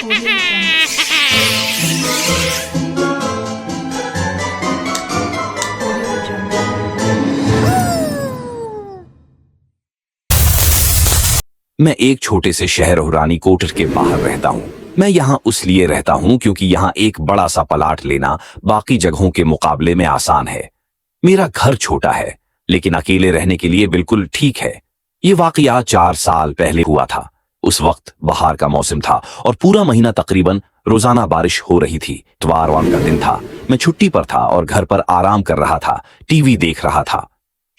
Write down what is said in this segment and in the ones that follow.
Audio मैं एक छोटे से शहर रानीकोट के बाहर रहता हूँ। मैं यहाँ उसलिए रहता हूँ क्योंकि यहाँ एक बड़ा सा प्लाट लेना बाकी जगहों के मुकाबले में आसान है। मेरा घर छोटा है लेकिन अकेले रहने के लिए बिल्कुल ठीक है। ये वाकया 4 साल पहले हुआ था। उस वक्त बहार का मौसम था और पूरा महीना तकरीबन रोजाना बारिश हो रही थी। इतवार का दिन था। मैं छुट्टी पर था और घर पर आराम कर रहा था, टीवी देख रहा था।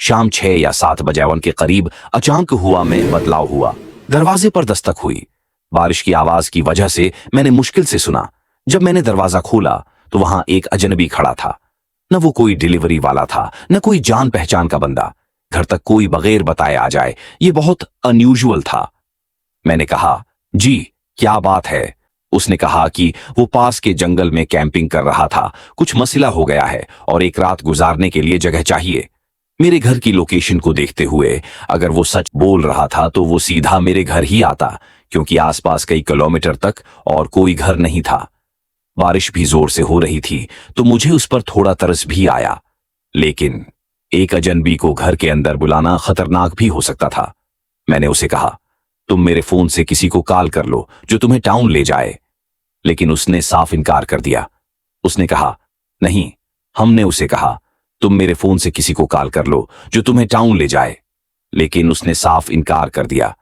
शाम 6 या 7 बजे के करीब अचानक हुआ में बदलाव हुआ। दरवाजे पर दस्तक हुई। बारिश की आवाज की वजह से मैंने मुश्किल से सुना। जब मैंने दरवाजा खोला तो वहां एक अजनबी खड़ा था। न वो कोई डिलीवरी वाला था, न कोई जान पहचान का बंदा। घर तक कोई बगैर बताए आ जाए, ये बहुत अनयूजुअल था। मैंने कहा, जी क्या बात है? उसने कहा कि वो पास के जंगल में कैंपिंग कर रहा था, कुछ मसला हो गया है और एक रात गुजारने के लिए जगह चाहिए। मेरे घर की लोकेशन को देखते हुए अगर वो सच बोल रहा था तो वो सीधा मेरे घर ही आता, क्योंकि आसपास कई किलोमीटर तक और कोई घर नहीं था। बारिश भी जोर से हो रही थी तो मुझे उस पर थोड़ा तरस भी आया, लेकिन एक अजनबी को घर के अंदर बुलाना खतरनाक भी हो सकता था। मैंने उसे कहा, तुम मेरे फोन से किसी को कॉल कर लो जो तुम्हें टाउन ले जाए। लेकिन उसने साफ इनकार कर दिया। उसने कहा, नहीं। हमने उसे कहा, तुम मेरे फोन से किसी को कॉल कर लो जो तुम्हें टाउन ले जाए। लेकिन उसने साफ इनकार कर दिया।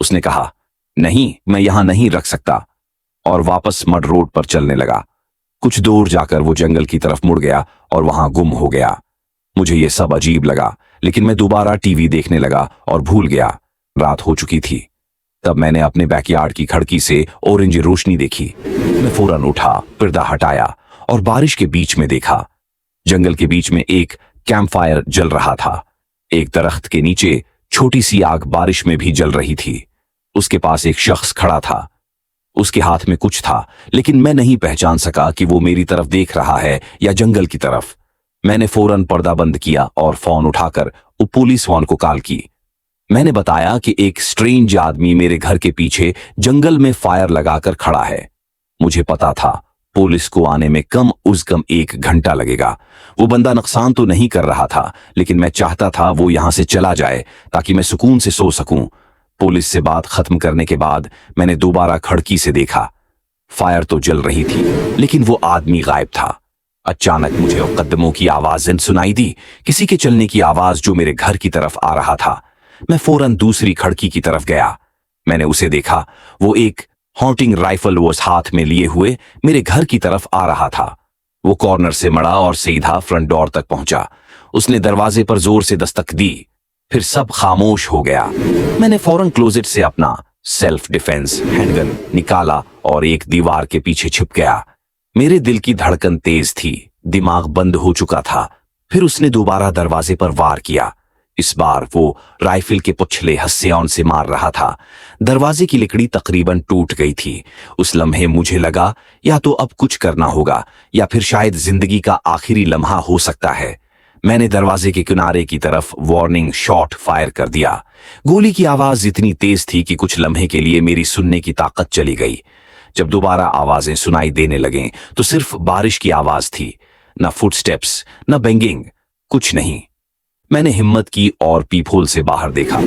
उसने कहा, नहीं, मैं यहां नहीं रख सकता, और वापस मड रोड पर चलने लगा। कुछ दूर जाकर वो जंगल की तरफ मुड़ गया और वहां गुम हो गया। मुझे ये सब अजीब लगा, लेकिन मैं दोबारा टीवी देखने लगा और भूल गया। रात हो चुकी थी। तब मैंने अपने बैकयार्ड की खिड़की से ऑरेंज रोशनी देखी। मैं फौरन उठा, पर्दा हटाया और बारिश के बीच में देखा। जंगल के बीच में एक कैंप फायर जल रहा था। एक दरख्त के नीचे छोटी सी आग बारिश में भी जल रही थी। उसके पास एक शख्स खड़ा था। उसके हाथ में कुछ था, लेकिन मैं नहीं पहचान सका कि वो मेरी तरफ देख रहा है या जंगल की तरफ। मैंने फौरन पर्दा बंद किया और फोन उठाकर पुलिस वान को कॉल की। मैंने बताया कि एक स्ट्रेंज आदमी मेरे घर के पीछे जंगल में फायर लगाकर खड़ा है। मुझे पता था पुलिस को आने में कम उस कम 1 घंटा लगेगा। वो बंदा नुकसान तो नहीं कर रहा था, लेकिन मैं चाहता था वो यहां से चला जाए ताकि मैं सुकून से सो सकूं। पुलिस से बात खत्म करने के बाद मैंने दोबारा खिड़की से देखा। फायर तो जल रही थी, लेकिन वो आदमी गायब था। अचानक मुझे कदमों की आवाजें सुनाई दी, किसी के चलने की आवाज जो मेरे घर की तरफ आ रहा था। मैं फौरन दूसरी खिड़की की तरफ गया। मैंने उसे देखा। वो एक हॉन्टिंग राइफल वो हाथ में लिए हुए मेरे घर की तरफ आ रहा था। वो कॉर्नर से मड़ा और सीधा फ्रंट डोर तक पहुंचा। उसने दरवाजे पर जोर से दस्तक दी। फिर सब खामोश हो गया। मैंने फौरन क्लोजेट से अपना सेल्फ डिफेंस हैंडगन निकाला और एक दीवार के पीछे छिप गया। मेरे दिल की धड़कन तेज थी, दिमाग बंद हो चुका था। फिर उसने दोबारा दरवाजे पर वार किया। इस बार वो राइफल के पुछले हथियार से मार रहा था। दरवाजे की लकड़ी तकरीबन टूट गई थी। उस लम्हे मुझे लगा या तो अब कुछ करना होगा या फिर शायद जिंदगी का आखिरी लम्हा हो सकता है। मैंने दरवाजे के किनारे की तरफ वार्निंग शॉट फायर कर दिया। गोली की आवाज इतनी तेज थी कि कुछ लम्हे के लिए मेरी सुनने की ताकत चली गई। जब दोबारा आवाजें सुनाई देने लगें तो सिर्फ बारिश की आवाज थी, न फुटस्टेप्स, न बेंगिंग, कुछ नहीं। मैंने हिम्मत की और पीपहोल से बाहर देखा।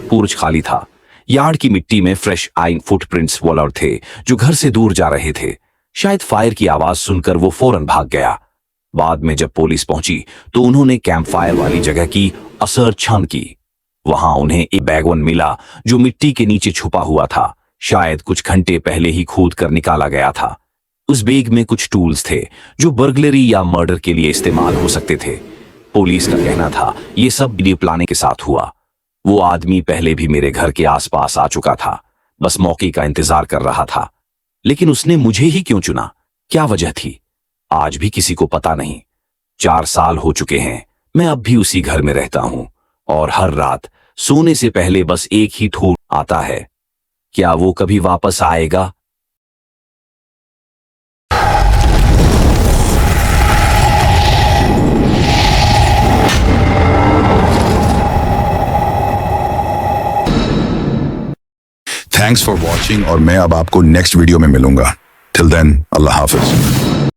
पोर्च खाली था। यार्ड की मिट्टी में फ्रेश आइंग फुटप्रिंट्स वॉलर थे जो घर से दूर जा रहे थे। शायद फायर की आवाज सुनकर वो फौरन भाग गया। बाद में जब पुलिस पहुंची तो उन्होंने कैंप फायर वाली जगह की असर छान की। वहां उन्हें एक बैगवन मिला जो मिट्टी के नीचे छुपा हुआ था। शायद कुछ घंटे पहले ही खोद कर निकाला गया था। उस बैग में कुछ टूल्स थे जो बर्गलरी या मर्डर के लिए इस्तेमाल हो सकते थे। पुलिस का कहना था ये सब वीडियो प्लानिंग के साथ हुआ। वो आदमी पहले भी मेरे घर के आसपास आ चुका था, बस मौके का इंतजार कर रहा था। लेकिन उसने मुझे ही क्यों चुना? क्या वजह थी? आज भी किसी को पता नहीं। 4 साल हो चुके हैं। मैं अब भी उसी घर में रहता हूं और हर रात सोने से पहले बस एक ही थॉट आता है, क्या वो कभी वापस आएगा? थैंक्स फॉर वॉचिंग और मैं अब आपको नेक्स्ट वीडियो में मिलूंगा। टिल देन अल्लाह हाफिज।